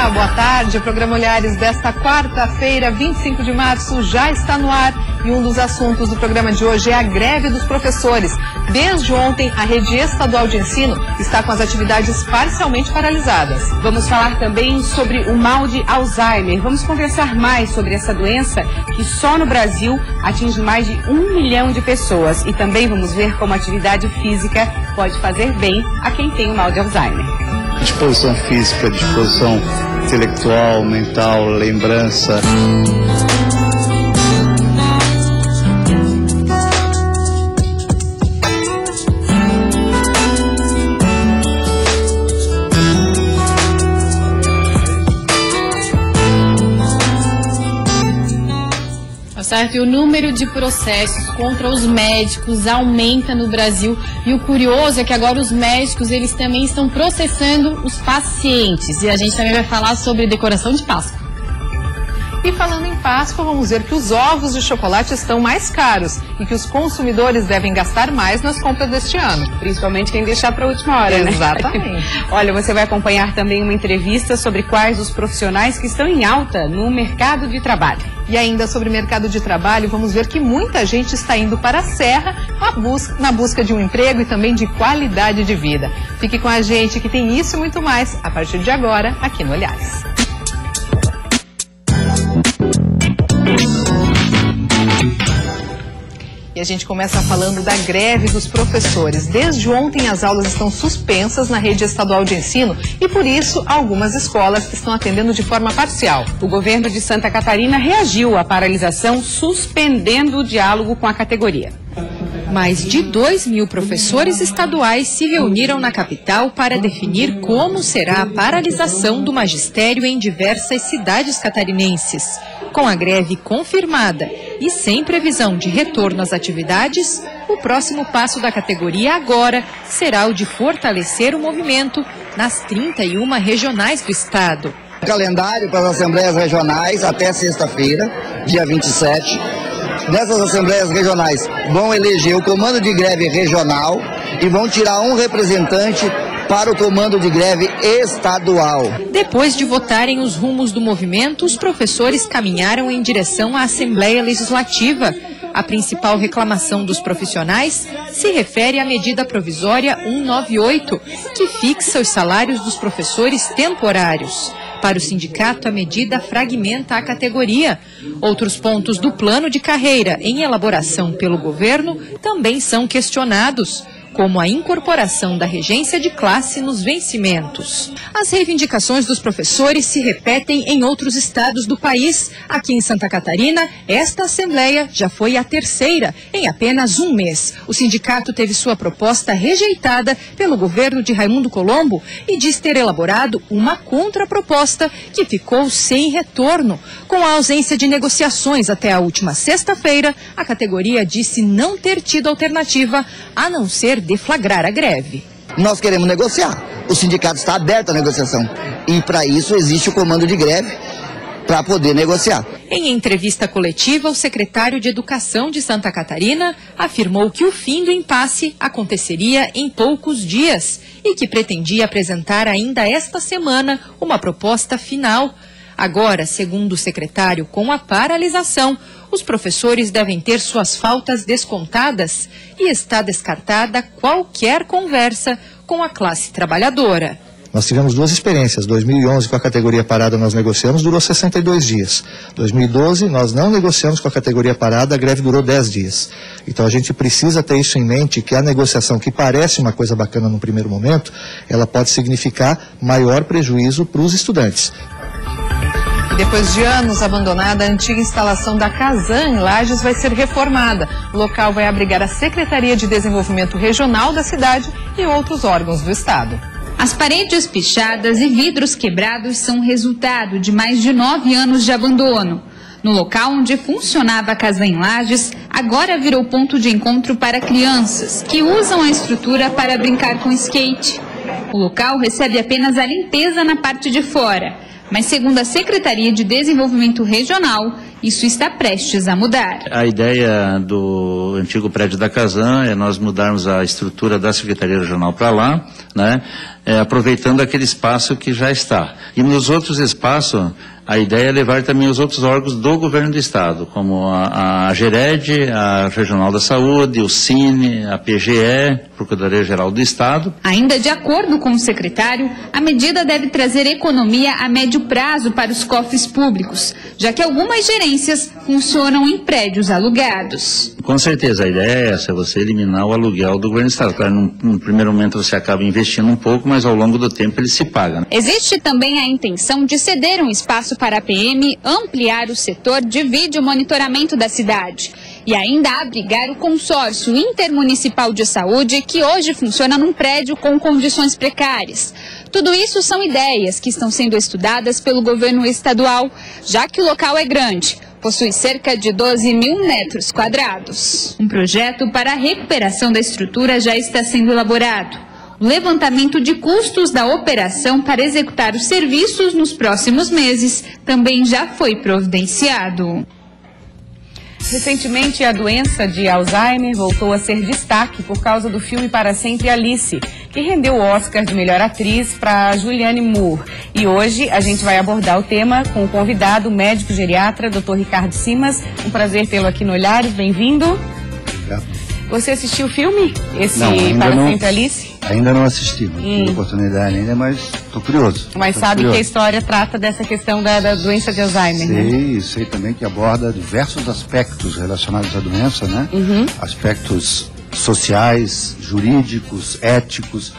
dia, boa tarde. O programa Olhares desta quarta-feira, 25 de março, já está no ar. E um dos assuntos do programa de hoje é a greve dos professores. Desde ontem, a rede estadual de ensino está com as atividades parcialmente paralisadas. Vamos falar também sobre o mal de Alzheimer. Vamos conversar mais sobre essa doença que só no Brasil atinge mais de 1 milhão de pessoas. E também vamos ver como a atividade física pode fazer bem a quem tem o mal de Alzheimer. Disposição física, disposição intelectual, mental, lembrança. Certo? E o número de processos contra os médicos aumenta no Brasil. E o curioso é que agora os médicos, eles também estão processando os pacientes. E a gente também vai falar sobre decoração de Páscoa. E falando em Páscoa, vamos ver que os ovos de chocolate estão mais caros e que os consumidores devem gastar mais nas compras deste ano. Principalmente quem deixar para a última hora, né? Exatamente. Olha, você vai acompanhar também uma entrevista sobre quais os profissionais que estão em alta no mercado de trabalho. E ainda sobre mercado de trabalho, vamos ver que muita gente está indo para a Serra na busca de um emprego e também de qualidade de vida. Fique com a gente que tem isso e muito mais a partir de agora aqui no Olhares. E a gente começa falando da greve dos professores. Desde ontem as aulas estão suspensas na rede estadual de ensino e por isso algumas escolas estão atendendo de forma parcial. O governo de Santa Catarina reagiu à paralisação, suspendendo o diálogo com a categoria. Mais de 2.000 professores estaduais se reuniram na capital para definir como será a paralisação do magistério em diversas cidades catarinenses. Com a greve confirmada e sem previsão de retorno às atividades, o próximo passo da categoria agora será o de fortalecer o movimento nas 31 regionais do estado. Calendário para as assembleias regionais até sexta-feira, dia 27. Nessas assembleias regionais vão eleger o comando de greve regional e vão tirar um representante para o comando de greve estadual. Depois de votarem os rumos do movimento, os professores caminharam em direção à Assembleia Legislativa. A principal reclamação dos profissionais se refere à medida provisória 198, que fixa os salários dos professores temporários. Para o sindicato, a medida fragmenta a categoria. Outros pontos do plano de carreira em elaboração pelo governo também são questionados, como a incorporação da regência de classe nos vencimentos. As reivindicações dos professores se repetem em outros estados do país. Aqui em Santa Catarina, esta assembleia já foi a terceira em apenas um mês. O sindicato teve sua proposta rejeitada pelo governo de Raimundo Colombo e diz ter elaborado uma contraproposta que ficou sem retorno. Com a ausência de negociações até a última sexta-feira, a categoria disse não ter tido alternativa a não ser deflagrar a greve. Nós queremos negociar. O sindicato está aberto à negociação. E para isso existe o comando de greve para poder negociar. Em entrevista coletiva, o secretário de Educação de Santa Catarina afirmou que o fim do impasse aconteceria em poucos dias e que pretendia apresentar ainda esta semana uma proposta final. Agora, segundo o secretário, com a paralisação, os professores devem ter suas faltas descontadas e está descartada qualquer conversa com a classe trabalhadora. Nós tivemos duas experiências. 2011, com a categoria parada, nós negociamos, durou 62 dias. 2012, nós não negociamos com a categoria parada, a greve durou 10 dias. Então a gente precisa ter isso em mente, que a negociação, que parece uma coisa bacana no primeiro momento, ela pode significar maior prejuízo para os estudantes. Depois de anos abandonada, a antiga instalação da Casan em Lages vai ser reformada. O local vai abrigar a Secretaria de Desenvolvimento Regional da cidade e outros órgãos do estado. As paredes pichadas e vidros quebrados são resultado de mais de 9 anos de abandono. No local onde funcionava a Casan em Lages, agora virou ponto de encontro para crianças que usam a estrutura para brincar com skate. O local recebe apenas a limpeza na parte de fora. Mas, segundo a Secretaria de Desenvolvimento Regional, isso está prestes a mudar. A ideia do antigo prédio da Casan é nós mudarmos a estrutura da Secretaria Regional para lá, né? aproveitando aquele espaço que já está. E nos outros espaços, a ideia é levar também os outros órgãos do governo do estado, como a GERED, a Regional da Saúde, o Cine, a PGE, Procuradoria-Geral do Estado. Ainda de acordo com o secretário, a medida deve trazer economia a médio prazo para os cofres públicos, já que algumas gerências funcionam em prédios alugados. Com certeza, a ideia é essa, você eliminar o aluguel do governo do estado. Claro, no primeiro momento você acaba investindo um pouco, mas ao longo do tempo ele se paga, né? Existe também a intenção de ceder um espaço para a PM ampliar o setor de vídeo monitoramento da cidade e ainda abrigar o consórcio intermunicipal de saúde que hoje funciona num prédio com condições precárias. Tudo isso são ideias que estão sendo estudadas pelo governo estadual, já que o local é grande. Possui cerca de 12 mil metros quadrados. Um projeto para a recuperação da estrutura já está sendo elaborado. O levantamento de custos da operação para executar os serviços nos próximos meses também já foi providenciado. Recentemente, a doença de Alzheimer voltou a ser destaque por causa do filme Para Sempre Alice, que rendeu o Oscar de melhor atriz para Julianne Moore. E hoje a gente vai abordar o tema com o convidado, o médico geriatra, Dr. Ricardo Simas. Um prazer tê-lo aqui no Olhares, bem-vindo. Obrigado. Você assistiu o filme? Esse não, Para Sempre Alice? Ainda não assisti, não tive oportunidade ainda, mas estou curioso. Mas sabe que a história trata dessa questão da doença de Alzheimer, né? Sei também que aborda diversos aspectos relacionados à doença, né? Aspectos sociais, jurídicos, éticos,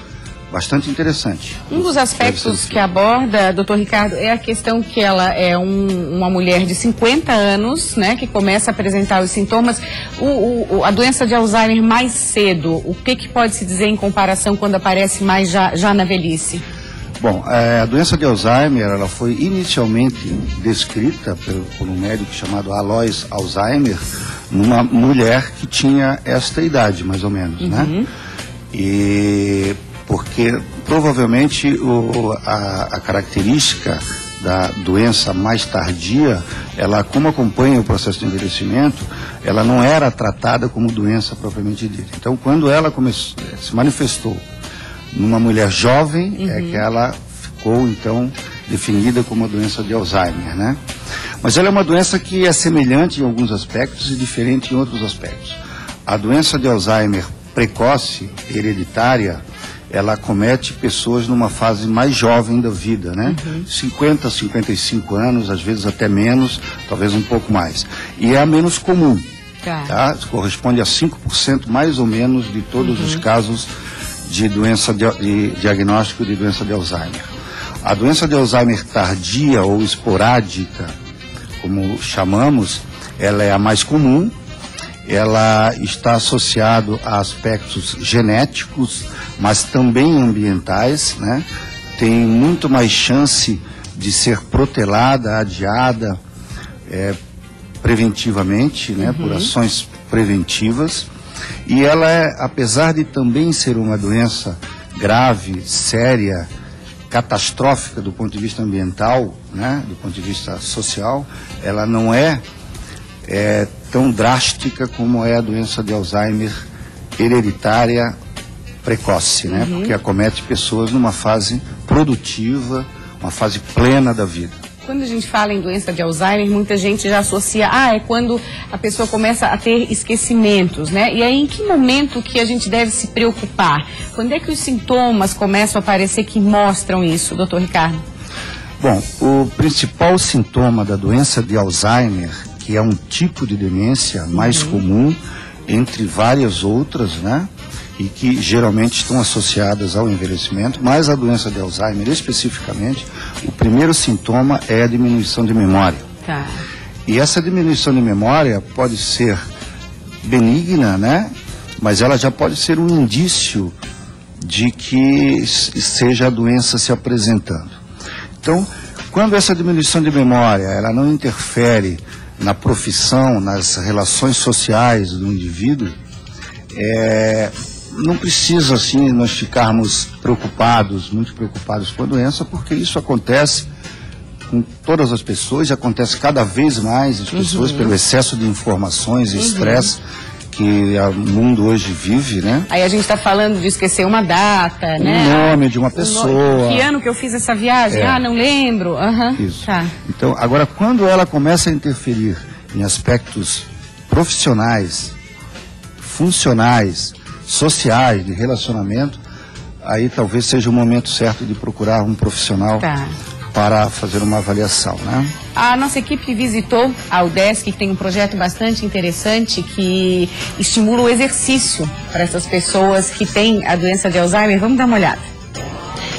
bastante interessante. Um dos aspectos que aborda, doutor Ricardo, é a questão que ela é uma mulher de 50 anos, né, que começa a apresentar os sintomas. A doença de Alzheimer mais cedo, o que pode se dizer em comparação quando aparece mais já na velhice? Bom, a doença de Alzheimer, ela foi inicialmente descrita por um médico chamado Alois Alzheimer, numa mulher que tinha esta idade, mais ou menos, né? E porque provavelmente a característica da doença mais tardia, ela, como acompanha o processo de envelhecimento, ela não era tratada como doença propriamente dita. Então, quando ela se manifestou numa mulher jovem, é que ela ficou, então, definida como a doença de Alzheimer, né? Mas ela é uma doença que é semelhante em alguns aspectos e diferente em outros aspectos. A doença de Alzheimer precoce, hereditária, ela acomete pessoas numa fase mais jovem da vida, né? 50, 55 anos, às vezes até menos, talvez um pouco mais. E é a menos comum, tá? Corresponde a 5% mais ou menos de todos os casos de doença de diagnóstico de doença de Alzheimer. A doença de Alzheimer tardia ou esporádica, como chamamos, ela é a mais comum. Ela está associada a aspectos genéticos, mas também ambientais, né? Tem muito mais chance de ser protelada, adiada preventivamente, né? Por ações preventivas. E ela apesar de também ser uma doença grave, séria, catastrófica do ponto de vista ambiental, né? Do ponto de vista social, ela não é tão drástica como é a doença de Alzheimer hereditária precoce, né? Porque acomete pessoas numa fase produtiva, uma fase plena da vida. Quando a gente fala em doença de Alzheimer, muita gente já associa, é quando a pessoa começa a ter esquecimentos, né? E aí, em que momento que a gente deve se preocupar? Quando é que os sintomas começam a aparecer que mostram isso, doutor Ricardo? Bom, o principal sintoma da doença de Alzheimer, que é um tipo de demência mais comum, entre várias outras, né? E que geralmente estão associadas ao envelhecimento, mas a doença de Alzheimer especificamente, o primeiro sintoma é a diminuição de memória. E essa diminuição de memória pode ser benigna, né? Mas ela já pode ser um indício de que seja a doença se apresentando. Então, quando essa diminuição de memória, ela não interfere na profissão, nas relações sociais do indivíduo, não precisa, assim, nós ficarmos muito preocupados com a doença, porque isso acontece com todas as pessoas, e acontece cada vez mais as pessoas pelo excesso de informações e estresse que o mundo hoje vive, né? Aí a gente está falando de esquecer uma data, né? O nome de uma pessoa. Que ano que eu fiz essa viagem? Ah, não lembro. Isso. Tá. Então, agora, quando ela começa a interferir em aspectos profissionais, funcionais, sociais, de relacionamento, aí talvez seja o momento certo de procurar um profissional para fazer uma avaliação, né? A nossa equipe visitou a UDESC, que tem um projeto bastante interessante que estimula o exercício para essas pessoas que têm a doença de Alzheimer. Vamos dar uma olhada.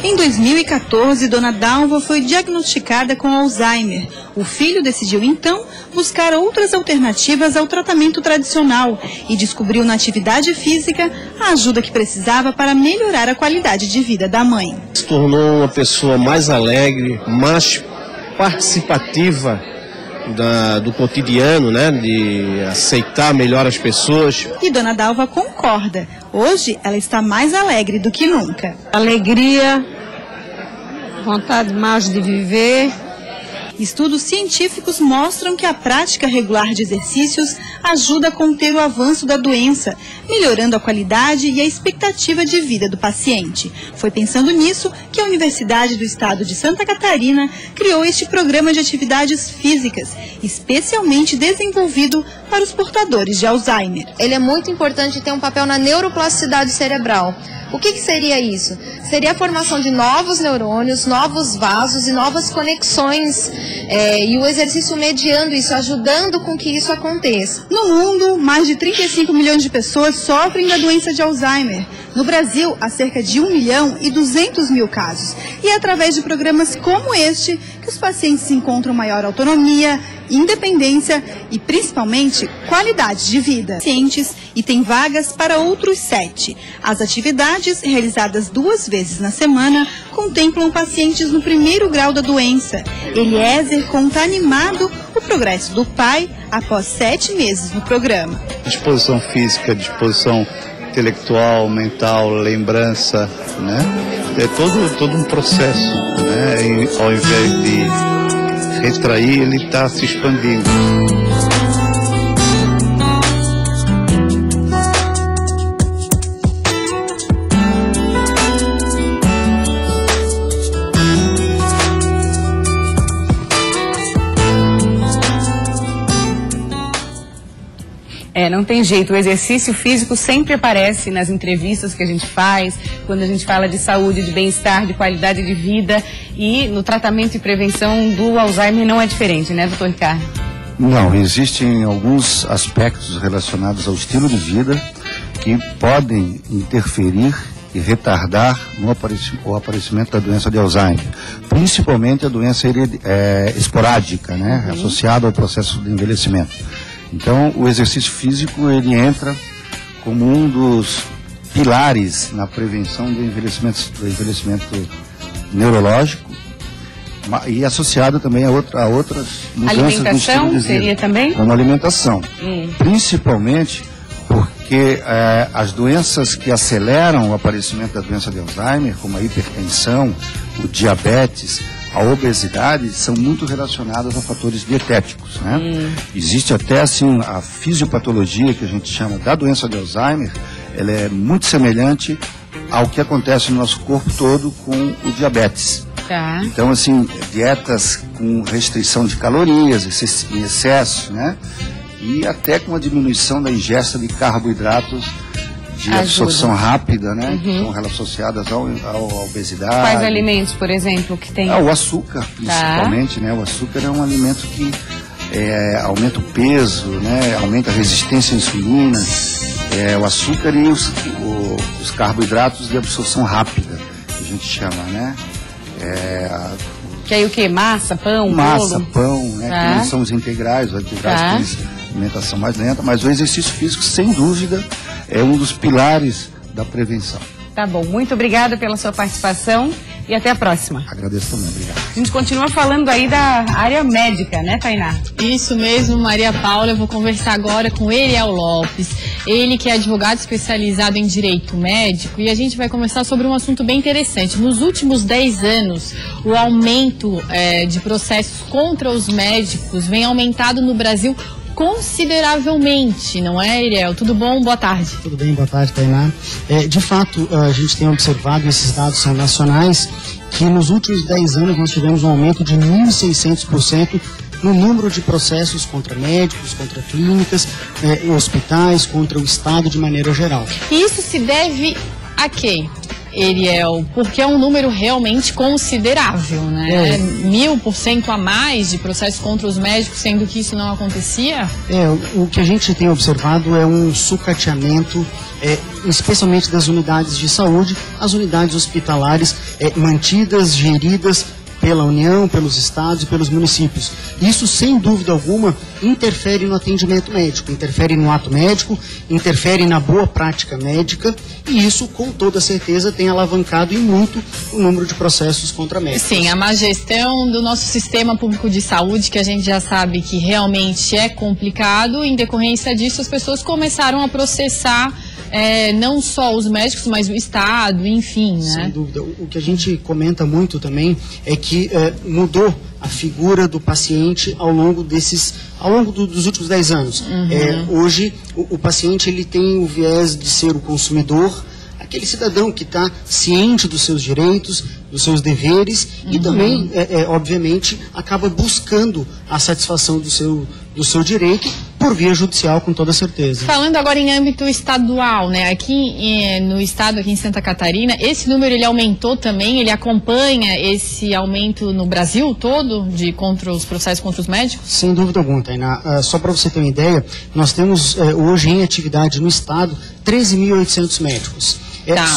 Em 2014, Dona Dalva foi diagnosticada com Alzheimer. O filho decidiu, então, buscar outras alternativas ao tratamento tradicional e descobriu na atividade física a ajuda que precisava para melhorar a qualidade de vida da mãe. Se tornou uma pessoa mais alegre, mais participativa do cotidiano, né, de aceitar melhor as pessoas. E Dona Dalva concorda. Hoje ela está mais alegre do que nunca. Alegria, vontade mais de viver. Estudos científicos mostram que a prática regular de exercícios ajuda a conter o avanço da doença, melhorando a qualidade e a expectativa de vida do paciente. Foi pensando nisso que a Universidade do Estado de Santa Catarina criou este programa de atividades físicas, especialmente desenvolvido para os portadores de Alzheimer. Ele é muito importante ter um papel na neuroplasticidade cerebral. O que seria isso? Seria a formação de novos neurônios, novos vasos e novas conexões, e o exercício mediando isso, ajudando com que isso aconteça. No mundo, mais de 35 milhões de pessoas sofrem da doença de Alzheimer. No Brasil, há cerca de 1.200.000 casos. E é através de programas como este que os pacientes encontram maior autonomia, independência e, principalmente, qualidade de vida. Pacientes e tem vagas para outros 7. As atividades, realizadas 2 vezes na semana, contemplam pacientes no 1º grau da doença. Eliezer conta animado o progresso do pai após 7 meses no programa. Disposição física, disposição intelectual, mental, lembrança, né? É todo um processo, né? E, ao invés de retrair, ele está se expandindo. Não tem jeito, o exercício físico sempre aparece nas entrevistas que a gente faz, quando a gente fala de saúde, de bem-estar, de qualidade de vida, e no tratamento e prevenção do Alzheimer não é diferente, né, doutor Ricardo? Não, existem alguns aspectos relacionados ao estilo de vida que podem interferir e retardar o aparecimento da doença de Alzheimer, principalmente a doença esporádica, né, associada ao processo de envelhecimento. Então, o exercício físico, ele entra como um dos pilares na prevenção do envelhecimento neurológico e associado também a outras mudanças no estilo de vida. Seria também? Como alimentação. Principalmente porque as doenças que aceleram o aparecimento da doença de Alzheimer, como a hipertensão, o diabetes, a obesidade, são muito relacionadas a fatores dietéticos, né? Existe até assim a fisiopatologia que a gente chama da doença de Alzheimer, ela é muito semelhante ao que acontece no nosso corpo todo com o diabetes. Então, assim, dietas com restrição de calorias, em excesso, né? E até com a diminuição da ingesta de carboidratos de absorção rápida, né? Que estão associadas à obesidade. Quais alimentos, por exemplo, que tem? O açúcar, principalmente, né? O açúcar é um alimento que aumenta o peso, né? Aumenta a resistência à insulina. O açúcar e os carboidratos de absorção rápida, que a gente chama, né? Que aí o que? Massa, pão, massa, bolo? Pão, né? Que não são os integrais têm alimentação mais lenta, mas o exercício físico, sem dúvida, é um dos pilares da prevenção. Tá bom, muito obrigada pela sua participação e até a próxima. Agradeço também, obrigado. A gente continua falando aí da área médica, né, Tainá? Isso mesmo, Maria Paula. Eu vou conversar agora com Eliel Lopes. Ele que é advogado especializado em direito médico, e a gente vai conversar sobre um assunto bem interessante. Nos últimos 10 anos, o aumento de processos contra os médicos vem aumentado no Brasil consideravelmente, não é, Iriel? Tudo bom? Boa tarde. Tudo bem, boa tarde, Tainá. De fato, a gente tem observado, esses dados são nacionais, que nos últimos 10 anos nós tivemos um aumento de 1.600% no número de processos contra médicos, contra clínicas, hospitais, contra o Estado de maneira geral. E isso se deve a quê, Iriel? Porque é um número realmente considerável, né? 1000% a mais de processos contra os médicos, sendo que isso não acontecia? O que a gente tem observado é um sucateamento, especialmente das unidades de saúde, as unidades hospitalares mantidas, geridas pela União, pelos estados e pelos municípios. Isso, sem dúvida alguma, interfere no atendimento médico, interfere no ato médico, interfere na boa prática médica, e isso, com toda certeza, tem alavancado em muito o número de processos contra médicos. Sim, a má gestão do nosso sistema público de saúde, que a gente já sabe que realmente é complicado, em decorrência disso, as pessoas começaram a processar não só os médicos, mas o Estado, enfim, né? Sem dúvida. O que a gente comenta muito também é que mudou a figura do paciente ao longo dos últimos 10 anos. Hoje, o paciente ele tem o viés de ser o consumidor, aquele cidadão que está ciente dos seus direitos, dos seus deveres e também, obviamente, acaba buscando a satisfação do seu direito por via judicial, com toda certeza. Falando agora em âmbito estadual, né? Aqui no estado, aqui em Santa Catarina, esse número ele aumentou também, ele acompanha esse aumento no Brasil todo contra os processos contra os médicos? Sem dúvida alguma, Tainá. Só para você ter uma ideia, nós temos hoje em atividade no estado 13.800 médicos.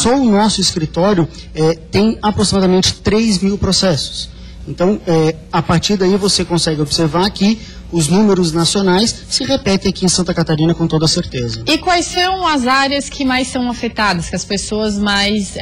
Só o nosso escritório tem aproximadamente 3.000 processos. Então, a partir daí você consegue observar que os números nacionais se repetem aqui em Santa Catarina com toda certeza. E quais são as áreas que mais são afetadas, que as pessoas mais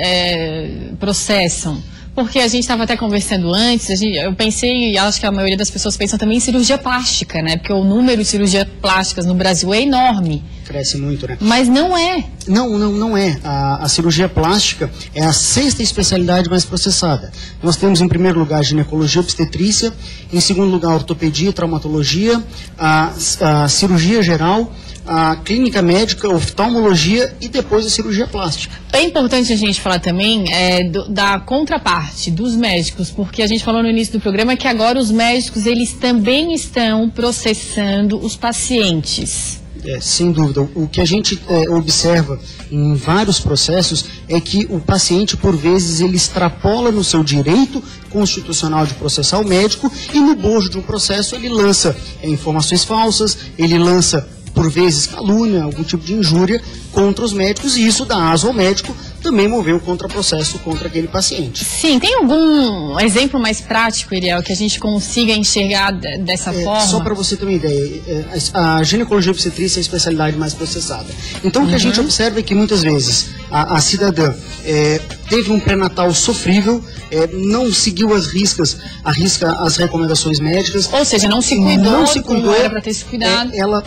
processam? Porque a gente estava até conversando antes, eu pensei, e acho que a maioria das pessoas pensam também em cirurgia plástica, né? Porque o número de cirurgias plásticas no Brasil é enorme. Cresce muito, né? Mas não é. Não é. A cirurgia plástica é a 6ª especialidade mais processada. Nós temos, em primeiro lugar, a ginecologia obstetrícia, em segundo lugar, a ortopedia e traumatologia, a cirurgia geral, a clínica médica, a oftalmologia e depois a cirurgia plástica. É importante a gente falar também da contraparte dos médicos, porque a gente falou no início do programa que agora os médicos eles também estão processando os pacientes. Sem dúvida. O que a gente observa em vários processos é que o paciente, por vezes, ele extrapola no seu direito constitucional de processar o médico e no bojo de um processo ele lança informações falsas, ele lança, por vezes, calúnia, algum tipo de injúria contra os médicos, e isso dá aso ao médico também mover o contraprocesso contra aquele paciente. Sim, tem algum exemplo mais prático, Iriel, que a gente consiga enxergar dessa forma? Só para você ter uma ideia, a ginecologia obstetrícia é a especialidade mais processada. Então, o que a gente observa é que, muitas vezes, a cidadã teve um pré-natal sofrível, não seguiu as recomendações médicas. Ou seja, não se cuidou como era para ter se cuidado. Ela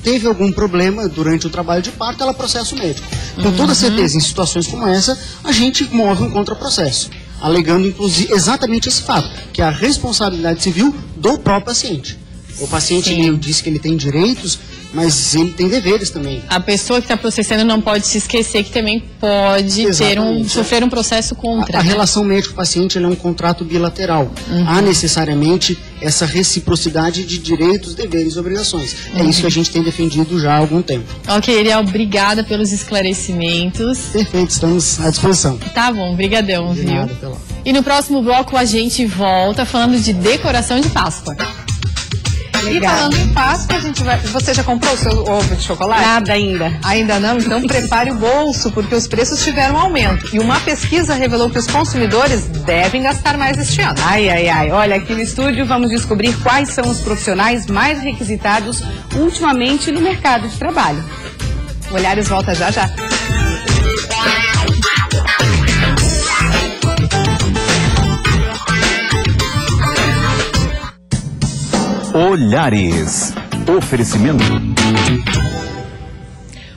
teve algum problema durante o trabalho de parto, ela processa o médico. Com toda certeza, em situações como essa, a gente move um contraprocesso, alegando, inclusive, exatamente esse fato, que é a responsabilidade civil do próprio paciente. O paciente diz que ele tem direitos, mas ele tem deveres também. A pessoa que está processando não pode se esquecer que também pode sofrer um processo contra. A relação médico-paciente é um contrato bilateral. Há necessariamente essa reciprocidade de direitos, deveres e obrigações. É isso que a gente tem defendido já há algum tempo. Ok, Iriel, obrigada pelos esclarecimentos. Perfeito, estamos à disposição. Tá bom, brigadão, viu? Nada, até lá. E no próximo bloco a gente volta falando de decoração de Páscoa. Legal. E falando em Páscoa, você já comprou o seu ovo de chocolate? Nada ainda. Ainda não? Então prepare o bolso, porque os preços tiveram aumento. E uma pesquisa revelou que os consumidores devem gastar mais este ano. Ai. Olha, aqui no estúdio vamos descobrir quais são os profissionais mais requisitados ultimamente no mercado de trabalho. Olhares volta já. Olhares. Oferecimento.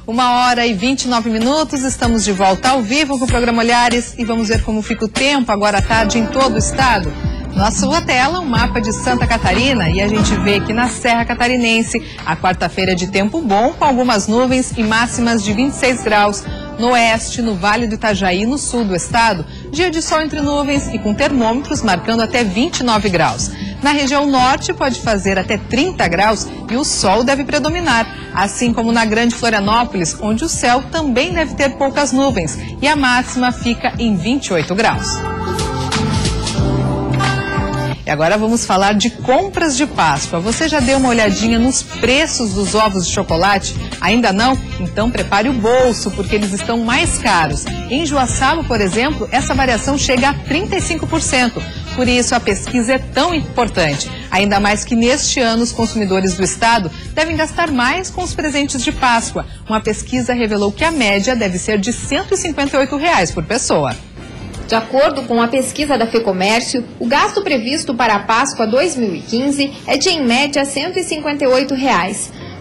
1h29, estamos de volta ao vivo com o programa Olhares e vamos ver como fica o tempo agora à tarde em todo o estado. Na sua tela, um mapa de Santa Catarina e a gente vê que na Serra Catarinense, a quarta-feira é de tempo bom, com algumas nuvens e máximas de 26 graus. No oeste, no Vale do Itajaí, no sul do estado, dia de sol entre nuvens e com termômetros marcando até 29 graus. Na região norte, pode fazer até 30 graus e o sol deve predominar, assim como na Grande Florianópolis, onde o céu também deve ter poucas nuvens e a máxima fica em 28 graus. E agora vamos falar de compras de Páscoa. Você já deu uma olhadinha nos preços dos ovos de chocolate? Ainda não? Então prepare o bolso, porque eles estão mais caros. Em Joaçaba, por exemplo, essa variação chega a 35%. Por isso a pesquisa é tão importante. Ainda mais que neste ano os consumidores do estado devem gastar mais com os presentes de Páscoa. Uma pesquisa revelou que a média deve ser de R$ 158 por pessoa. De acordo com a pesquisa da FEComércio, o gasto previsto para a Páscoa 2015 é de, em média, R$ 158,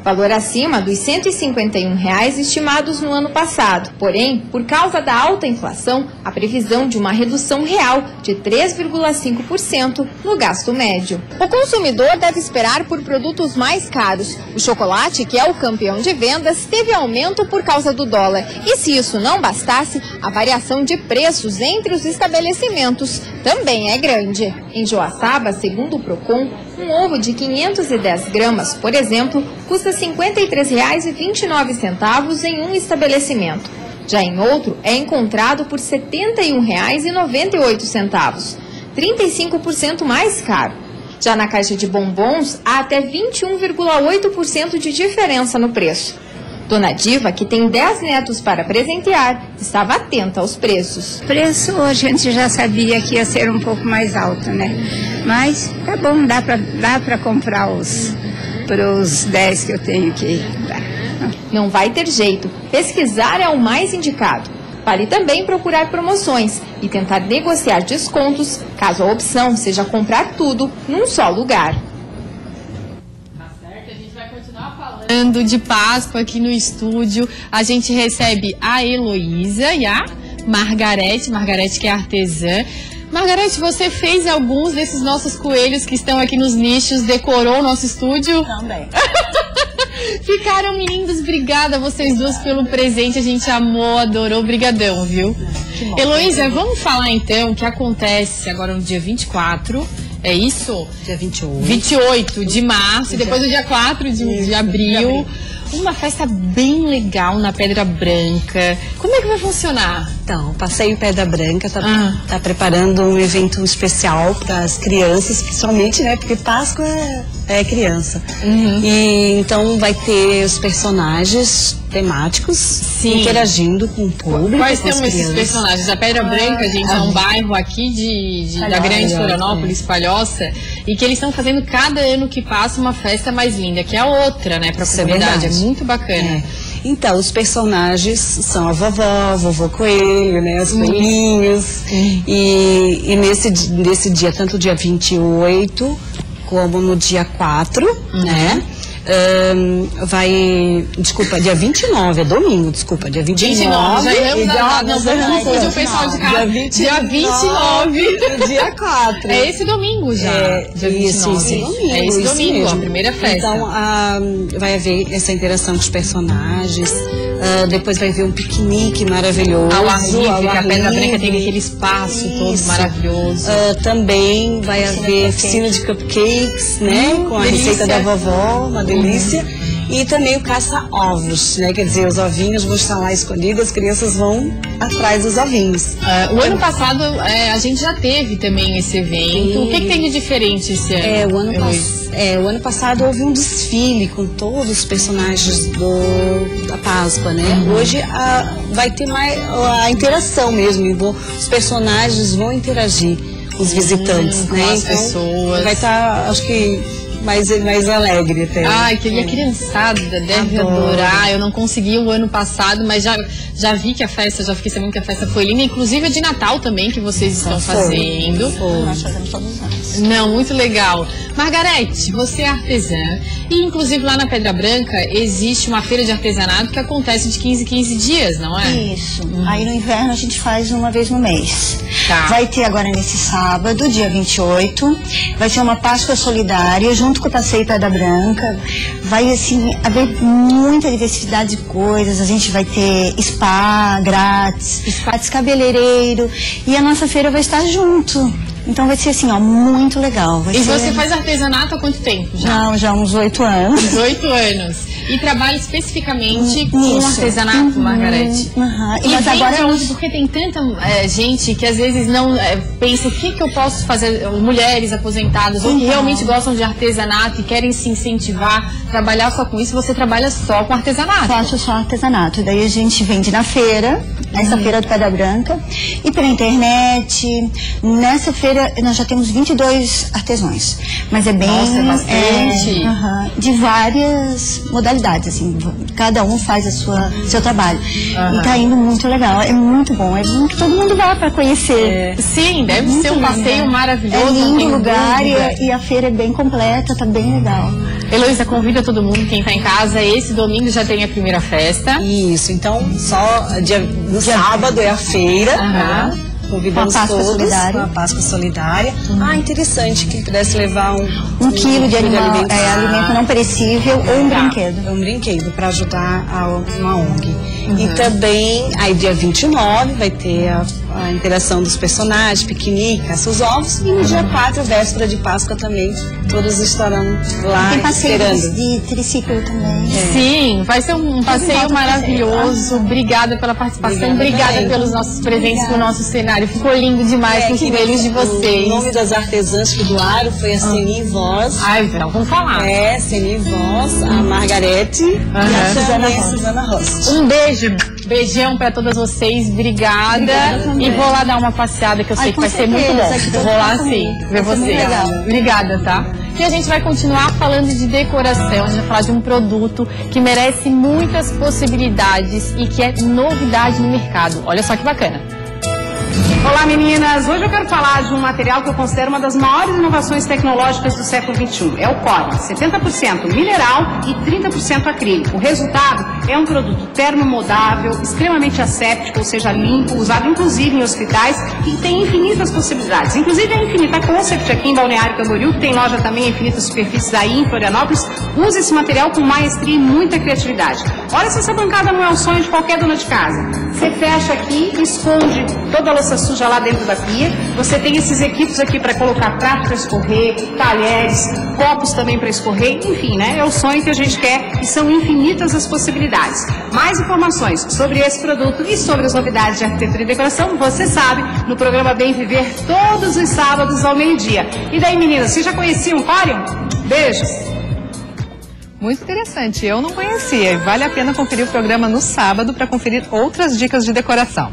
valor acima dos R$ 151 estimados no ano passado. Porém, por causa da alta inflação, a previsão de uma redução real de 3,5% no gasto médio. O consumidor deve esperar por produtos mais caros. O chocolate, que é o campeão de vendas, teve aumento por causa do dólar. E se isso não bastasse, a variação de preços entre os estabelecimentos também é grande. Em Joaçaba, segundo o Procon, um ovo de 510 gramas, por exemplo, custa R$ 53,29 em um estabelecimento. Já em outro, é encontrado por R$ 71,98, 35% mais caro. Já na caixa de bombons, há até 21,8% de diferença no preço. Dona Diva, que tem 10 netos para presentear, estava atenta aos preços. O preço a gente já sabia que ia ser um pouco mais alto, né? Mas tá bom, dá para comprar para os 10 que eu tenho que dar. Não vai ter jeito, pesquisar é o mais indicado. Vale também procurar promoções e tentar negociar descontos, caso a opção seja comprar tudo num só lugar. Falando de Páscoa aqui no estúdio, a gente recebe a Heloísa e a Margarete que é artesã. Margarete, você fez alguns desses nossos coelhos que estão aqui nos nichos, decorou o nosso estúdio? Também. Ficaram lindos, obrigada a vocês duas pelo presente, a gente amou, adorou, brigadão, viu? Heloísa, vamos falar então o que acontece agora no dia 24, é isso? Dia 28. 28 de março e depois do dia 4 de abril. Uma festa bem legal na Pedra Branca. Como é que vai funcionar? Então, o Passeio Pedra Branca tá preparando um evento especial para as crianças, principalmente, né? Porque Páscoa é criança. E então vai ter os personagens temáticos interagindo com o público. Quais são esses personagens? A Pedra Branca, gente, é um bairro aqui da Grande Florianópolis, Palhoça, e que eles estão fazendo cada ano que passa uma festa mais linda, que é a outra, né, pra comunidade. É muito bacana. Então, os personagens são a vovó Coelho, né, os coelhinhos. E nesse dia, tanto dia 28 como no dia 4, né? Dia 29, é domingo, desculpa, dia 29. Já erramos a data, não confunde o pessoal de casa. Dia 29. Dia 4. É esse domingo já. Dia 29. É esse domingo, a primeira festa. Então, vai haver essa interação com os personagens. Depois vai haver um piquenique maravilhoso. Ao ar livre, que a Pedra Branca tem aquele espaço todo maravilhoso. Também vai haver oficina de cupcakes, né? Com a receita da vovó, uma delícia. E também o caça-ovos, né? Quer dizer, os ovinhos vão estar lá escondidos, as crianças vão atrás dos ovinhos. O ano passado a gente já teve também esse evento. O que tem de diferente esse ano? O ano passado houve um desfile com todos os personagens da Páscoa, né? Hoje vai ter mais a interação mesmo. Os personagens vão interagir com os visitantes, né? Com as pessoas. Vai estar, acho que, mais alegre até. Ai, que a criançada deve adorar. Eu não consegui o ano passado, mas já vi que a festa, já fiquei sabendo que a festa foi linda. Inclusive a de Natal também, que vocês estão fazendo. Nós fazemos todos os anos. Não, muito legal. Margarete, você é artesã e inclusive lá na Pedra Branca existe uma feira de artesanato que acontece de 15 em 15 dias, não é? Isso. Aí no inverno a gente faz uma vez no mês. Tá. Vai ter agora nesse sábado, dia 28, vai ser uma Páscoa solidária junto com o Passeio Pedra Branca. Vai assim haver muita diversidade de coisas. A gente vai ter spa grátis, cabeleireiro, e a nossa feira vai estar junto. Então vai ser assim, ó, muito legal. E você faz artesanato há quanto tempo já? Não, já há uns 8 anos. Uns 8 anos. E trabalha especificamente com artesanato, Margarete? E mas agora porque tem tanta gente que às vezes não pensa o que eu posso fazer, mulheres aposentadas ou que realmente gostam de artesanato e querem se incentivar, trabalhar só com isso. Você trabalha só com artesanato? Faço só artesanato. Daí a gente vende na feira, essa feira do Pedra Branca, e pela internet. Nessa feira nós já temos 22 artesãos, mas é bem... Nossa, é bastante. De várias modalidades, assim, cada um faz seu trabalho. E tá indo muito legal, é muito bom, é bom que todo mundo vá para conhecer. Sim, deve ser um passeio maravilhoso. É lindo o lugar e a feira é bem completa, tá bem legal. Heloísa, convida todo mundo, quem tá em casa, esse domingo já tem a primeira festa. Isso, então só no sábado é a feira. Convidamos todos com a Páscoa Solidária. Interessante que pudesse levar um quilo de alimento não perecível ou um brinquedo. Um brinquedo para ajudar uma ONG. E também, aí dia 29, vai ter a interação dos personagens, piquenique, caça os ovos. E no dia 4, véspera de Páscoa também, todos estarão lá tem passeio esperando. De triciclo também. Sim, vai ser um passeio maravilhoso. Obrigada pela participação, obrigada pelos nossos presentes no nosso cenário. Ficou lindo demais, muito feliz de vocês. O nome das artesãs que doaram foi a Ceni Voz. Então vamos falar. Ceni Voz, a Margarete e a Suzana Rost. Um beijo, beijão pra todas vocês, obrigada. E vou lá dar uma passeada que eu sei que vai ser muito bom. Eu vou lá sim, ver vocês. Obrigada, tá? E a gente vai continuar falando de decoração, a gente vai falar de um produto que merece muitas possibilidades e que é novidade no mercado. Olha só que bacana. Olá meninas, hoje eu quero falar de um material que eu considero uma das maiores inovações tecnológicas do século XXI. É o cobre, 70% mineral e 30% acrílico. O resultado é um produto termomodável, extremamente asséptico, ou seja, limpo, usado inclusive em hospitais e tem infinitas possibilidades. Inclusive a Infinita Concept aqui em Balneário Camboriú, que tem loja também em Infinitas Superfícies aí em Florianópolis, usa esse material com maestria e muita criatividade. Olha se essa bancada não é o sonho de qualquer dona de casa. Você fecha aqui, esconde toda a louça suja lá dentro da pia. Você tem esses equipos aqui para colocar prato para escorrer, talheres, copos também para escorrer, enfim, né? É o sonho que a gente quer e são infinitas as possibilidades. Mais informações sobre esse produto e sobre as novidades de arquitetura e decoração, você sabe, no programa Bem Viver, todos os sábados ao meio-dia. E daí, meninas, vocês já conheciam o Corium? Beijos! Muito interessante, eu não conhecia e vale a pena conferir o programa no sábado para conferir outras dicas de decoração.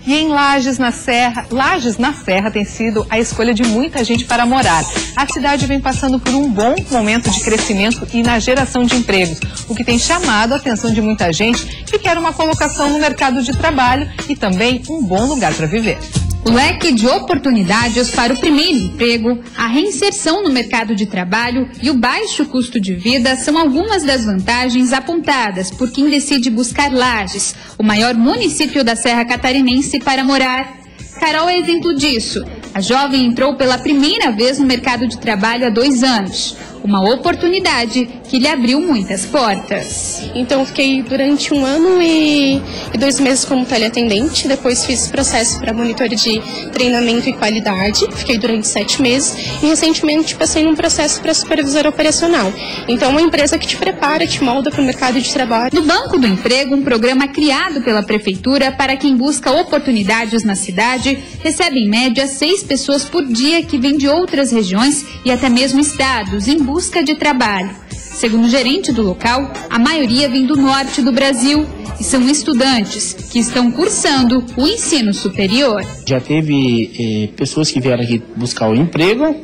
E em Lages na Serra tem sido a escolha de muita gente para morar. A cidade vem passando por um bom momento de crescimento e na geração de empregos, o que tem chamado a atenção de muita gente que quer uma colocação no mercado de trabalho e também um bom lugar para viver. O leque de oportunidades para o primeiro emprego, a reinserção no mercado de trabalho e o baixo custo de vida são algumas das vantagens apontadas por quem decide buscar Lages, o maior município da Serra Catarinense, para morar. Carol é exemplo disso. A jovem entrou pela primeira vez no mercado de trabalho há 2 anos. Uma oportunidade que lhe abriu muitas portas. Então eu fiquei durante 1 ano e 2 meses como teleatendente, depois fiz processo para monitor de treinamento e qualidade, fiquei durante 7 meses e recentemente passei num processo para supervisor operacional. Então é uma empresa que te prepara, te molda para o mercado de trabalho. No Banco do Emprego, um programa criado pela Prefeitura para quem busca oportunidades na cidade, recebe em média 6 pessoas por dia que vêm de outras regiões e até mesmo estados em busca de trabalho. Segundo o gerente do local, a maioria vem do norte do Brasil e são estudantes que estão cursando o ensino superior. Já teve pessoas que vieram aqui buscar o emprego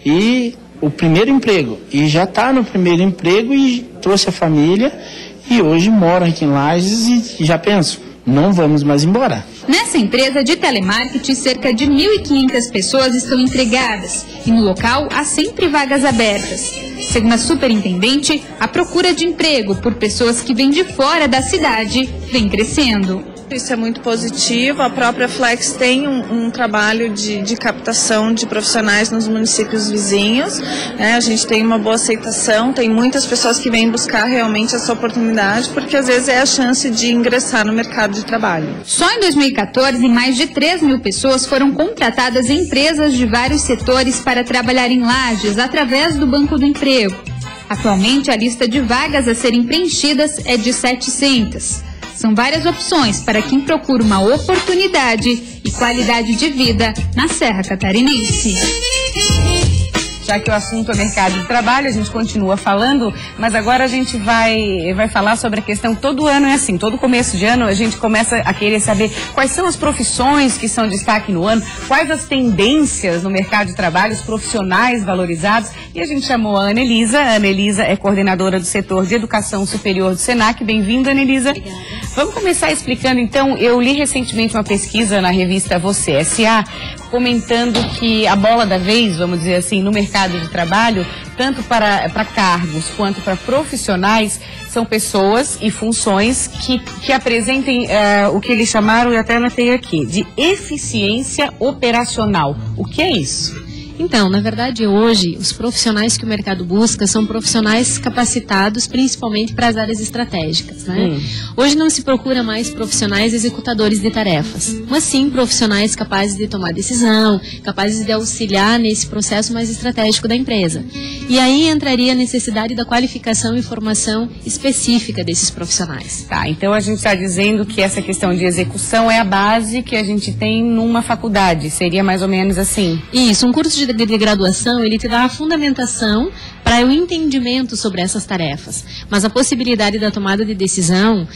e o primeiro emprego, e já está no primeiro emprego e trouxe a família e hoje moram aqui em Lages e já pensam, não vamos mais embora. Nessa empresa de telemarketing, cerca de 1.500 pessoas estão empregadas e no local há sempre vagas abertas. Segundo a superintendente, a procura de emprego por pessoas que vêm de fora da cidade vem crescendo. Isso é muito positivo. A própria Flex tem um trabalho de captação de profissionais nos municípios vizinhos. A gente tem uma boa aceitação, tem muitas pessoas que vêm buscar realmente essa oportunidade, porque às vezes é a chance de ingressar no mercado de trabalho. Só em 2014, mais de 3.000 pessoas foram contratadas em empresas de vários setores para trabalhar em Lages através do Banco do Emprego. Atualmente, a lista de vagas a serem preenchidas é de 700. São várias opções para quem procura uma oportunidade e qualidade de vida na Serra Catarinense. Já que o assunto é mercado de trabalho, a gente continua falando, mas agora a gente vai falar sobre a questão, todo ano é assim, todo começo de ano a gente começa a querer saber quais são as profissões que são destaque no ano, quais as tendências no mercado de trabalho, os profissionais valorizados, e a gente chamou a Anelisa. A Anelisa é coordenadora do setor de educação superior do Senac. Bem-vinda, Anelisa. Obrigada. Vamos começar explicando, então, eu li recentemente uma pesquisa na revista Você S.A., comentando que a bola da vez, vamos dizer assim, no mercado de trabalho, tanto para cargos quanto para profissionais, são pessoas e funções que apresentem o que eles chamaram, eu até anotei aqui, de eficiência operacional. O que é isso? Então, na verdade, hoje, os profissionais que o mercado busca são profissionais capacitados principalmente para as áreas estratégicas, né? Hoje não se procura mais profissionais executadores de tarefas, mas sim profissionais capazes de tomar decisão, capazes de auxiliar nesse processo mais estratégico da empresa. E aí entraria a necessidade da qualificação e formação específica desses profissionais. Tá, então a gente está dizendo que essa questão de execução é a base que a gente tem numa faculdade, seria mais ou menos assim? Isso, um curso de graduação, ele te dá a fundamentação para o entendimento sobre essas tarefas, mas a possibilidade da tomada de decisão,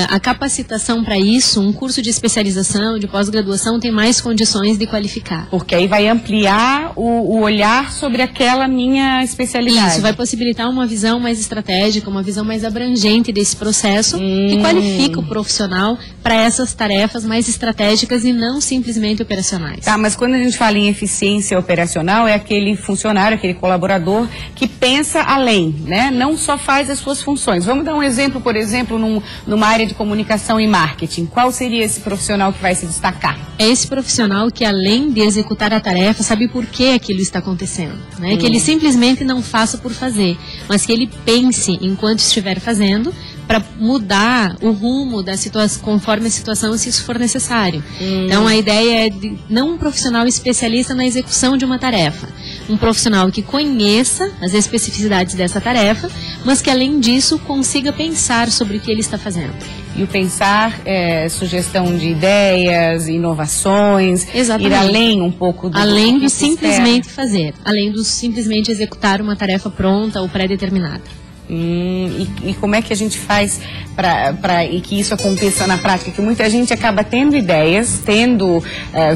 a capacitação para isso, um curso de especialização, de pós-graduação, tem mais condições de qualificar. Porque aí vai ampliar o olhar sobre aquela minha especialidade. Isso, vai possibilitar uma visão mais estratégica, uma visão mais abrangente desse processo e qualifica o profissional para essas tarefas mais estratégicas e não simplesmente operacionais. Tá, mas quando a gente fala em eficiência operacional, é aquele funcionário, aquele colaborador que pensa além, né? Não só faz as suas funções. Vamos dar um exemplo, por exemplo, numa área de comunicação e marketing. Qual seria esse profissional que vai se destacar? É esse profissional que, além de executar a tarefa, sabe por que aquilo está acontecendo, né? Que ele simplesmente não faça por fazer, mas que ele pense enquanto estiver fazendo, para mudar o rumo da situação, conforme a situação, se isso for necessário. Então, a ideia é de não um profissional especialista na execução de uma tarefa, um profissional que conheça as especificidades dessa tarefa, mas que, além disso, consiga pensar sobre o que ele está fazendo. E o pensar é sugestão de ideias, inovações, ir além um pouco do... Além do simplesmente fazer, além do simplesmente executar uma tarefa pronta ou pré-determinada. E como é que a gente faz para que isso aconteça na prática? Que muita gente acaba tendo ideias, tendo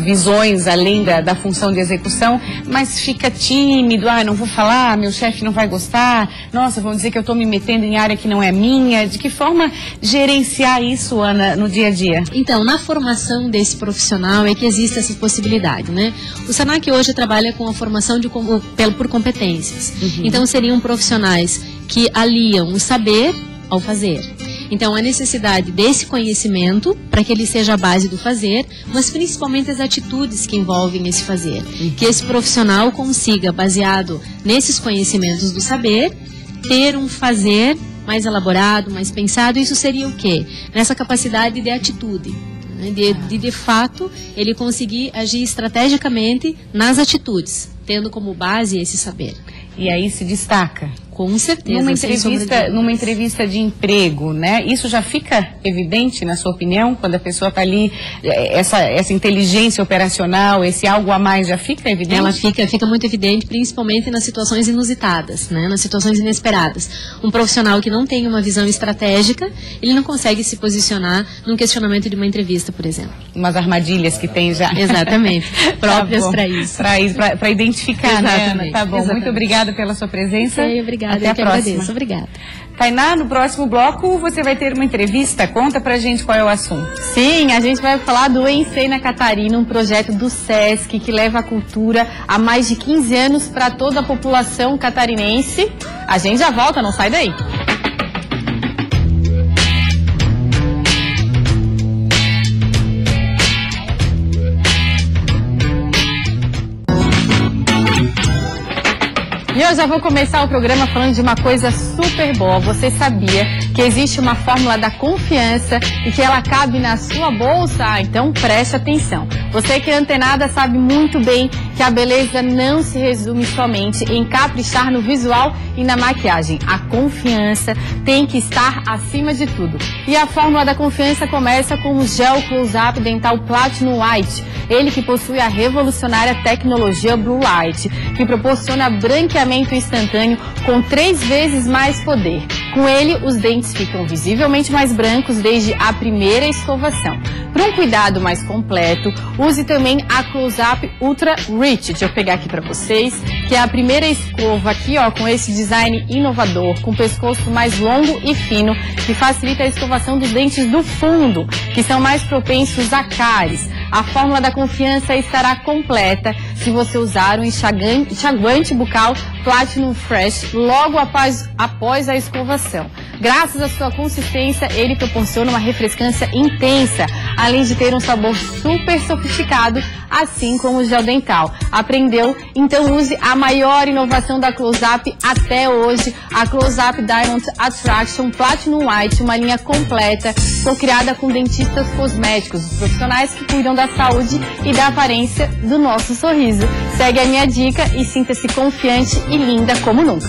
visões além da função de execução, mas fica tímido, não vou falar, meu chefe não vai gostar, nossa, vão dizer que eu estou me metendo em área que não é minha. De que forma gerenciar isso, Ana, no dia a dia? Então, na formação desse profissional é que existe essa possibilidade, né? O Senac hoje trabalha com a formação por competências. Então, seriam profissionais que aliam o saber ao fazer. Então, a necessidade desse conhecimento para que ele seja a base do fazer, mas principalmente as atitudes que envolvem esse fazer. Que esse profissional consiga, baseado nesses conhecimentos do saber, ter um fazer mais elaborado, mais pensado. Isso seria o quê? Nessa capacidade de atitude. De fato, ele conseguir agir estrategicamente nas atitudes, tendo como base esse saber. E aí se destaca. Com certeza. Numa entrevista de emprego, né? Isso já fica evidente, na sua opinião, quando a pessoa está ali, essa inteligência operacional, esse algo a mais já fica evidente? Ela fica muito evidente, principalmente nas situações inusitadas, né? Nas situações inesperadas. Um profissional que não tem uma visão estratégica, ele não consegue se posicionar num questionamento de uma entrevista, por exemplo. Umas armadilhas que tem já. Exatamente. Próprias para isso. Para identificar identificar, né? Tá bom, muito obrigada pela sua presença. Obrigada, até a próxima. Agradeço. Obrigada. Tainá, no próximo bloco você vai ter uma entrevista. Conta pra gente qual é o assunto. Sim, a gente vai falar do Encena Catarina, um projeto do SESC que leva a cultura há mais de 15 anos para toda a população catarinense. A gente já volta, não sai daí. E eu já vou começar o programa falando de uma coisa super boa. Você sabia que existe uma fórmula da confiança e que ela cabe na sua bolsa? Ah, então preste atenção. Você que é antenada sabe muito bem que a beleza não se resume somente em caprichar no visual e na maquiagem. A confiança tem que estar acima de tudo. E a fórmula da confiança começa com o Gel Close-Up Dental Platinum White. Ele que possui a revolucionária tecnologia Blue Light, que proporciona branqueamento instantâneo com 3 vezes mais poder. Com ele, os dentes ficam visivelmente mais brancos desde a primeira escovação. Para um cuidado mais completo, use também a Close-Up Ultra Rich. Deixa eu pegar aqui para vocês, que é a primeira escova aqui, ó, com esse design inovador, com pescoço mais longo e fino, que facilita a escovação dos dentes do fundo, que são mais propensos a cáries. A fórmula da confiança estará completa se você usar um enxaguante bucal Platinum Fresh logo após a escovação. Graças à sua consistência, ele proporciona uma refrescância intensa, além de ter um sabor super sofisticado, assim como o gel dental. Aprendeu? Então use a maior inovação da Close-Up até hoje, a Close-Up Diamond Attraction Platinum White, uma linha completa, co-criada com dentistas cosméticos, os profissionais que cuidam da saúde e da aparência do nosso sorriso. Segue a minha dica e sinta-se confiante e linda como nunca.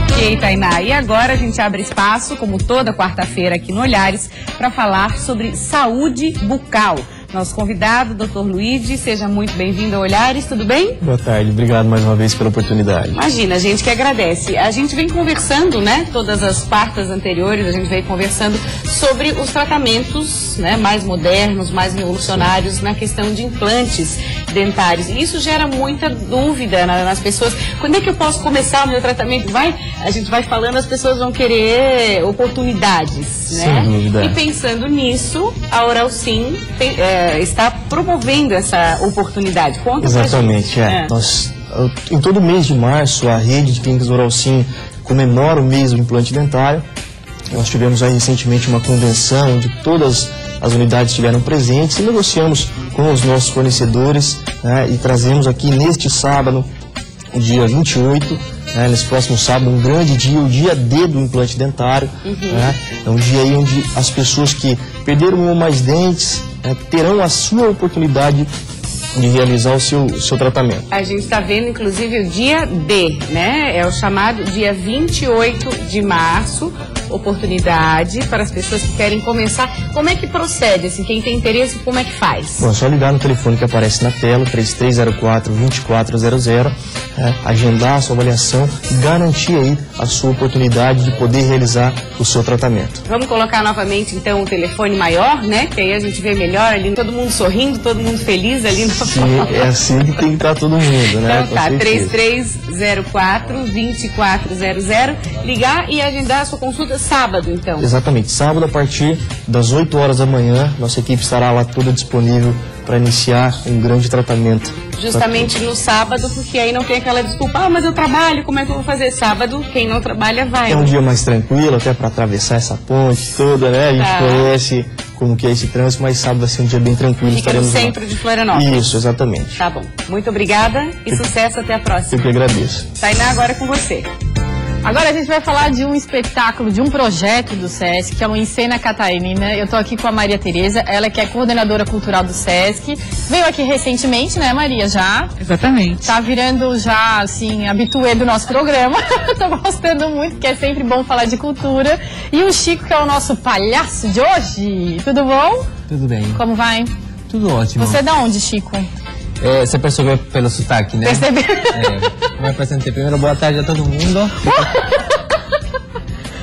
Ok, Tainá. E agora a gente abre espaço, como toda quarta-feira aqui no Olhares, para falar sobre saúde bucal. Nosso convidado, Dr. Luigi, seja muito bem-vindo ao Olhares, tudo bem? Boa tarde, obrigado mais uma vez pela oportunidade. Imagina, a gente que agradece. A gente vem conversando, né, todas as quartas anteriores, a gente vem conversando sobre os tratamentos, né, mais modernos, mais revolucionários na questão de implantes dentários. E isso gera muita dúvida nas pessoas. Quando é que eu posso começar o meu tratamento? A gente vai falando, as pessoas vão querer oportunidades, né? Sem dúvida. E pensando nisso, a Oral Sim está promovendo essa oportunidade. Conta Exatamente, pra gente. Nós, em todo mês de março, a rede de clínicas Oral Sim comemora o mês do implante dentário. Nós tivemos aí recentemente uma convenção onde todas as unidades estiveram presentes e negociamos com os nossos fornecedores, né, e trazemos aqui neste sábado, o dia 28, nesse próximo sábado, um grande dia, o dia D do implante dentário. Né, é um dia aí onde as pessoas que perderam um ou mais dentes, terão a sua oportunidade de realizar o seu tratamento. A gente está vendo, inclusive, o dia D, né? É o chamado dia 28 de março, oportunidade para as pessoas que querem começar. Como é que procede? Assim, quem tem interesse, como é que faz? Bom, é só ligar no telefone que aparece na tela, 3304-2400, agendar a sua avaliação e garantir aí a sua oportunidade de poder realizar o seu tratamento. Vamos colocar novamente, então, o telefone maior, né? Que aí a gente vê melhor ali, todo mundo sorrindo, todo mundo feliz ali no Sim, é assim que tem que estar todo mundo, né? Então tá, 3304-2400, ligar e agendar a sua consulta sábado, então. Exatamente, sábado a partir das 8 horas da manhã, nossa equipe estará lá toda disponível para iniciar um grande tratamento. Justamente no sábado, porque aí não tem aquela desculpa, mas eu trabalho, como é que eu vou fazer sábado? Quem não trabalha vai. É um dia mais tranquilo, até para atravessar essa ponte toda, né? A gente conhece como que é esse trânsito, mas sábado vai ser um dia bem tranquilo. Fica no centro de Florianópolis. Isso, exatamente. Tá bom. Muito obrigada e sucesso, até a próxima. Eu que agradeço. Tainá, agora é com você. Agora a gente vai falar de um espetáculo, de um projeto do SESC, que é o Encena Catarina. Eu tô aqui com a Maria Tereza, ela que é coordenadora cultural do SESC. Veio aqui recentemente, né, Maria, já? Exatamente. Tá virando já, assim, habituê do nosso programa. Tô gostando muito, porque é sempre bom falar de cultura. E o Chico, que é o nosso palhaço de hoje. Tudo bom? Tudo bem. Como vai? Tudo ótimo. Você é de onde, Chico? Você percebeu pelo sotaque, né? Percebi. Como é pra sempre. Primeiro, boa tarde a todo mundo.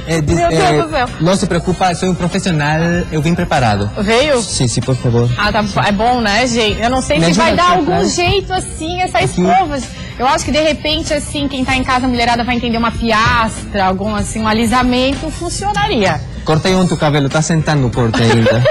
Meu Deus do céu. Não se preocupa, sou um profissional, eu vim preparado. Veio? Sim, por favor. Ah, tá, é bom, né, gente? Eu não sei se vai dar algum jeito, assim, essa escova. Eu acho que, de repente, assim, quem tá em casa, a mulherada vai entender uma piastra, algum, assim, um alisamento, funcionaria. Cortei ontem o cabelo, tá sentando o corte ainda.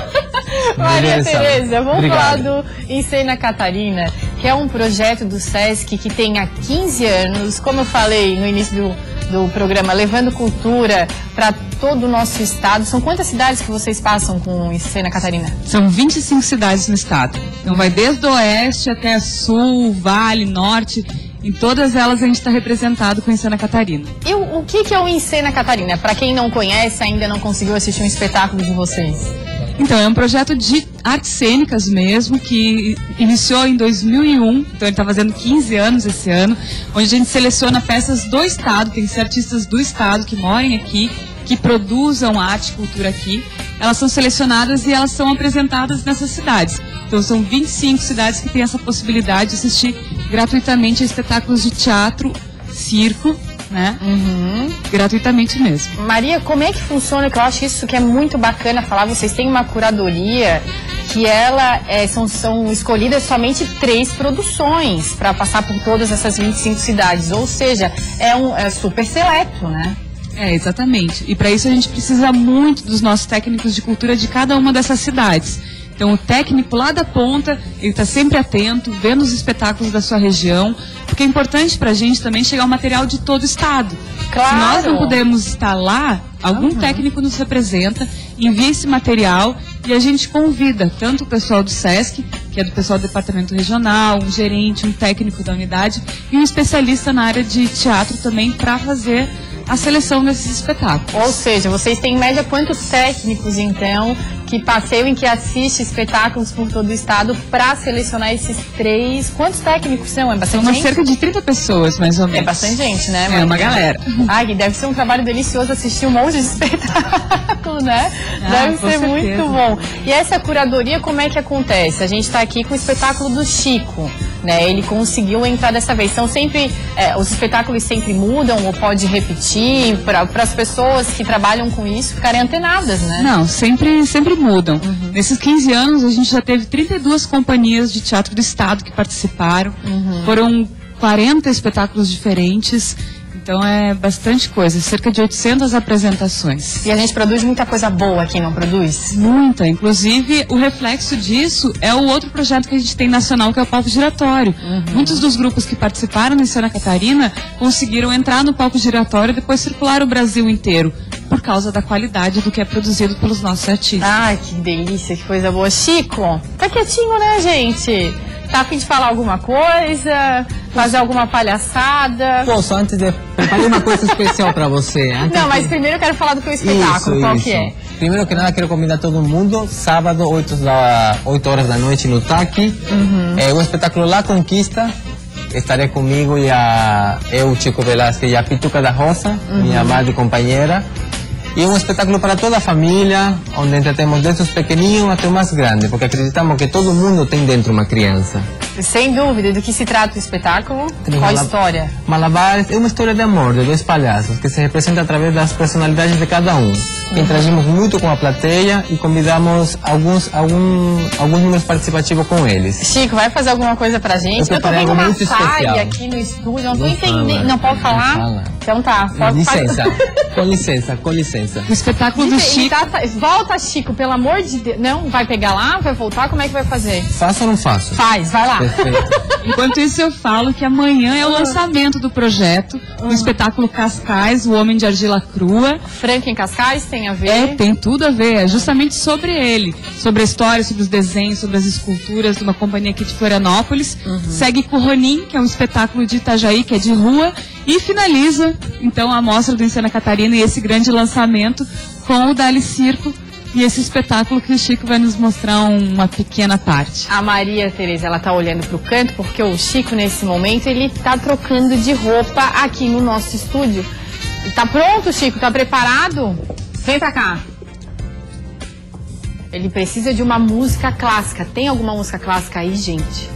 Maria Tereza, vamos Obrigado. falar do Encena Catarina, que é um projeto do SESC que tem há 15 anos, como eu falei no início do programa, levando cultura para todo o nosso estado. São quantas cidades que vocês passam com Encena Catarina? São 25 cidades no estado. Então vai desde o oeste até sul, vale, norte. Em todas elas a gente está representado com Encena Catarina. E o que é o Encena Catarina? Para quem não conhece, ainda não conseguiu assistir um espetáculo de vocês. Então, é um projeto de artes cênicas mesmo, que iniciou em 2001, então ele está fazendo 15 anos esse ano, onde a gente seleciona peças do estado, tem que ser artistas do estado que morem aqui, que produzam arte e cultura aqui. Elas são selecionadas e elas são apresentadas nessas cidades. Então são 25 cidades que têm essa possibilidade de assistir gratuitamente a espetáculos de teatro, circo, né? Gratuitamente mesmo. Maria, como é que funciona? Que eu acho isso que é muito bacana falar. Vocês têm uma curadoria que ela são escolhidas somente 3 produções para passar por todas essas 25 cidades. Ou seja, é super seleto, né? É, exatamente. E para isso a gente precisa muito dos nossos técnicos de cultura de cada uma dessas cidades. Então o técnico lá da ponta, ele está sempre atento, vendo os espetáculos da sua região, porque é importante para a gente também chegar o material de todo o estado. Claro. Se nós não pudermos estar lá, algum técnico nos representa, envia esse material e a gente convida tanto o pessoal do SESC, que é do pessoal do departamento regional, um gerente, um técnico da unidade e um especialista na área de teatro também para fazer a seleção desses espetáculos. Ou seja, vocês têm em média quantos técnicos, então, que passeiam e que assistem espetáculos por todo o estado para selecionar esses 3? Quantos técnicos são? É bastante gente? São cerca de 30 pessoas, mais ou menos. É bastante gente, né? É uma galera. Ai, deve ser um trabalho delicioso assistir um monte de espetáculo, né? Deve ser muito bom. E essa curadoria, como é que acontece? A gente está aqui com o espetáculo do Chico, né? Ele conseguiu entrar dessa vez. Então, sempre, os espetáculos sempre mudam ou pode repetir para as pessoas que trabalham com isso ficarem antenadas, né? Não, sempre mudam. Nesses 15 anos, a gente já teve 32 companhias de teatro do estado que participaram. Foram 40 espetáculos diferentes. Então é bastante coisa, cerca de 800 apresentações. E a gente produz muita coisa boa aqui, não produz? Muita, inclusive o reflexo disso é o outro projeto que a gente tem nacional, que é o Palco Giratório. Muitos dos grupos que participaram em Santa Catarina conseguiram entrar no Palco Giratório e depois circular o Brasil inteiro, por causa da qualidade do que é produzido pelos nossos artistas. Ai, que delícia, que coisa boa. Chico, tá quietinho, né, gente? Tá a fim de falar alguma coisa? Fazer alguma palhaçada? Posso, antes de preparar uma coisa especial para você. Não, mas primeiro eu quero falar do teu espetáculo. Qual que é? Primeiro que nada, quero convidar todo mundo, sábado, 8 horas da noite no TAC. É um espetáculo La Conquista. Estarei comigo eu, Chico Velasquez e a Pituca da Rosa, minha amada e companheira. E é um espetáculo para toda a família, onde entretemos desde os pequenininhos até o mais grande, porque acreditamos que todo mundo tem dentro uma criança. Sem dúvida. Do que se trata o espetáculo? Qual a história? Malabares é uma história de amor de 2 palhaços, que se representa através das personalidades de cada um. Interagimos muito com a plateia e convidamos alguns números participativos com eles. Chico, vai fazer alguma coisa pra gente? Eu tô vendo uma saia aqui no estúdio, não tô entendendo. Não pode falar? Não fala. Então tá. Com licença. O espetáculo do Chico... Volta, Chico, pelo amor de Deus. Não, vai pegar lá, vai voltar, como é que vai fazer? Faço ou não faço? Faz, vai lá. Enquanto isso eu falo que amanhã é o lançamento do projeto, o espetáculo Cascais, o Homem de Argila Crua. Franca em Cascais tem a ver? É, tem tudo a ver, é justamente sobre ele, sobre a história, sobre os desenhos, sobre as esculturas de uma companhia aqui de Florianópolis. Segue com o Ronin, que é um espetáculo de Itajaí, que é de rua, e finaliza então a mostra do Encena Catarina e esse grande lançamento com o Dali Circo. E esse espetáculo que o Chico vai nos mostrar uma pequena parte. A Maria Tereza, ela tá olhando pro canto porque o Chico, nesse momento, ele tá trocando de roupa aqui no nosso estúdio. Tá pronto, Chico? Tá preparado? Vem pra cá. Ele precisa de uma música clássica. Tem alguma música clássica aí, gente?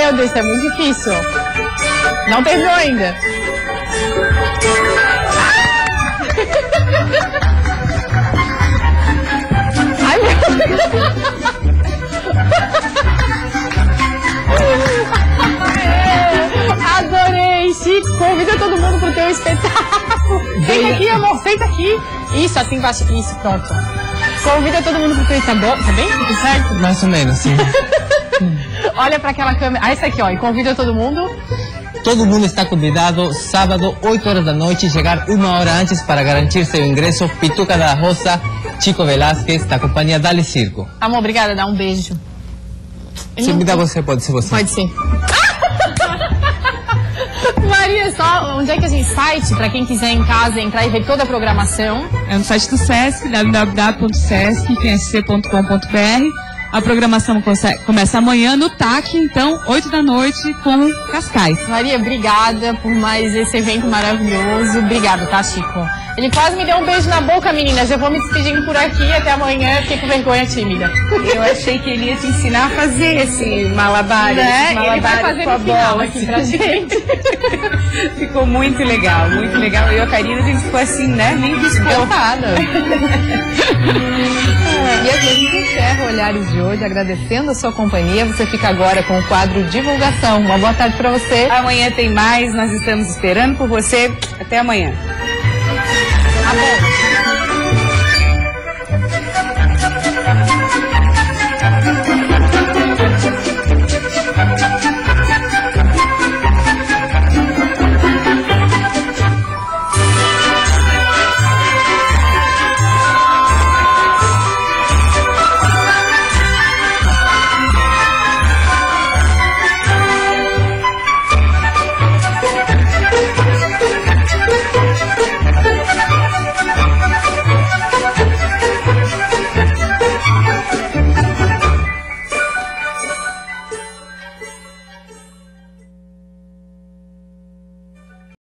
Meu Deus, isso é muito difícil. Não terminou ainda. Ai, meu Deus. Adorei, Chico. Convida todo mundo pro teu espetáculo. Senta aqui, amor, senta aqui. Isso, assim embaixo. Isso, pronto. Convida todo mundo pro teu espetáculo. Tá bem? Tudo certo? Mais ou menos, sim. Olha pra aquela câmera. Ah, essa aqui, ó. E convida todo mundo. Todo mundo está convidado, sábado, 8 horas da noite, chegar 1 hora antes para garantir seu ingresso. Pituca da Rosa, Chico Velasquez, da companhia Dali Circo. Amor, obrigada. Dá um beijo. Se me dá você, pode ser você. Pode ser. Maria, só onde é que a gente site para quem quiser em casa entrar e ver toda a programação? É no site do Sesc, www.sesc.com.br. A programação começa amanhã no TAC, então, 8 da noite, com Cascais. Maria, obrigada por mais esse evento maravilhoso. Obrigada, tá, Chico? Ele quase me deu um beijo na boca, meninas. Eu vou me despedindo por aqui. Até amanhã. Fiquei com vergonha tímida. Eu achei que ele ia te ensinar a fazer esse malabar. Né? Ele vai fazer com a no final bola aqui pra gente. Ficou muito legal, muito legal. Eu e a Karina, a gente ficou assim, né? Meio despontada. E a gente encerra o Olhares de hoje agradecendo a sua companhia. Você fica agora com o quadro Divulgação. Uma boa tarde pra você. Amanhã tem mais. Nós estamos esperando por você. Até amanhã. Tá bom.